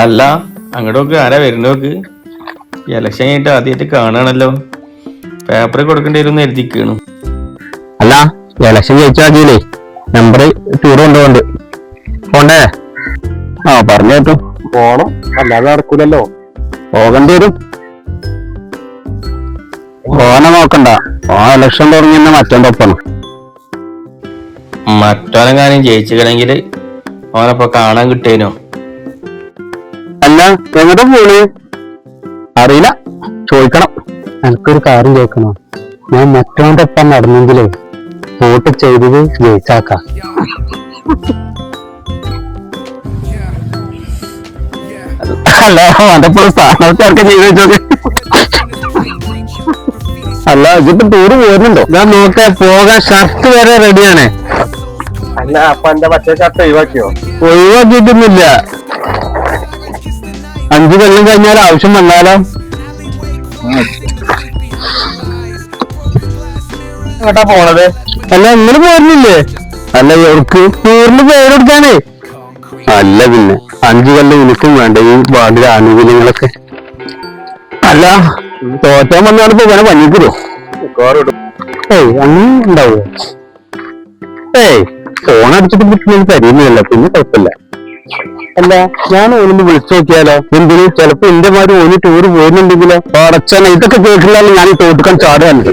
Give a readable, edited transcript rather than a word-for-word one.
അല്ല അങ്ങോട്ടൊക്കെ ആരാ വരുന്നോക്ക്? ഇലക്ഷൻ കഴിഞ്ഞിട്ട് ആദ്യമായിട്ട് കാണാണല്ലോ. പേപ്പർ കൊടുക്കേണ്ടി വരും എഴുതിക്കാണ്. അല്ല ഇലക്ഷൻ ജയിച്ചാക്കിയില്ലേ നമ്പർ ടൂർ കൊണ്ടുപോണ്ട് പോണ്ടേ? ആ പറഞ്ഞു കേട്ടു പോണം, അല്ലാതെ നടക്കൂലല്ലോ. പോകേണ്ടി വരും. ഓനെ നോക്കണ്ട, ആ ഇലക്ഷൻ തുടങ്ങിയെന്നെ മറ്റോന്റെ ഒപ്പാണ്. മറ്റോനെങ്ങാനും ജയിച്ചിക്കണെങ്കിൽ ഓനപ്പൊ കാണാൻ കിട്ടേനോ? അല്ല എങ്ങോട്ടാ പോണ്? അറിയില്ല, ചോദിക്കണം. എനിക്കൊരു കാര്യം ചോദിക്കണോ? ഞാൻ മറ്റോന്റെ ഒപ്പം നടന്നെങ്കിലേ വോട്ട് ചെയ്തത് ജയിച്ചാക്കാം. അല്ല അതിപ്പോൾ സ്ഥാനാർത്ഥിയൊക്കെ ചെയ്ത് വെച്ചോക്കെ. അല്ല ഇതിപ്പോ ടൂറ് പോകുന്നുണ്ടോ? ഞാൻ നോക്കാൻ പോകാൻ ഷർട്ട് വരെ റെഡിയാണ്. അല്ല അപ്പൊ എന്റെ മറ്റേ ഷർട്ട് ഒഴിവാക്കിയോ? ഒഴിവാക്കിയിട്ടൊന്നുമില്ല. 5 കൊല്ലം കഴിഞ്ഞാൽ ആവശ്യം വന്നാലോ? എങ്ങോട്ടാ പോണത്? അല്ല നിങ്ങൾ പോരുന്നില്ലേ? അല്ല എവർക്ക് ടൂറിന് പേരെടുക്കാനേ. അല്ല പിന്നെ 5 കൊല്ലം എനിക്കും വേണ്ട ഈ വാർഡിലെ ആനുകൂല്യങ്ങളൊക്കെ. അല്ല തോറ്റാൻ വന്നാലിപ്പോ ഇങ്ങനെ പഞ്ഞിക്കുമോ? ഏയ് അങ്ങനെ ഉണ്ടാവോ? ഏയ് ഫോൺ അടിച്ചിട്ട് കിട്ടുന്നത് തരുന്നില്ല, പിന്നെ കുഴപ്പമില്ല. അല്ല ഞാൻ ഓനൊന്ന് വിളിച്ചു നോക്കിയാലോ? എന്തിന്? ചിലപ്പോ എന്റെ മാതിരി ഓന് ടൂർ പോയിരുന്നുണ്ടെങ്കിലോ? അടച്ചാൽ ഇതൊക്കെ കേൾക്കില്ലാലും ഞാൻ തോട്ടുക്കാൻ ചാടുകയാണ്.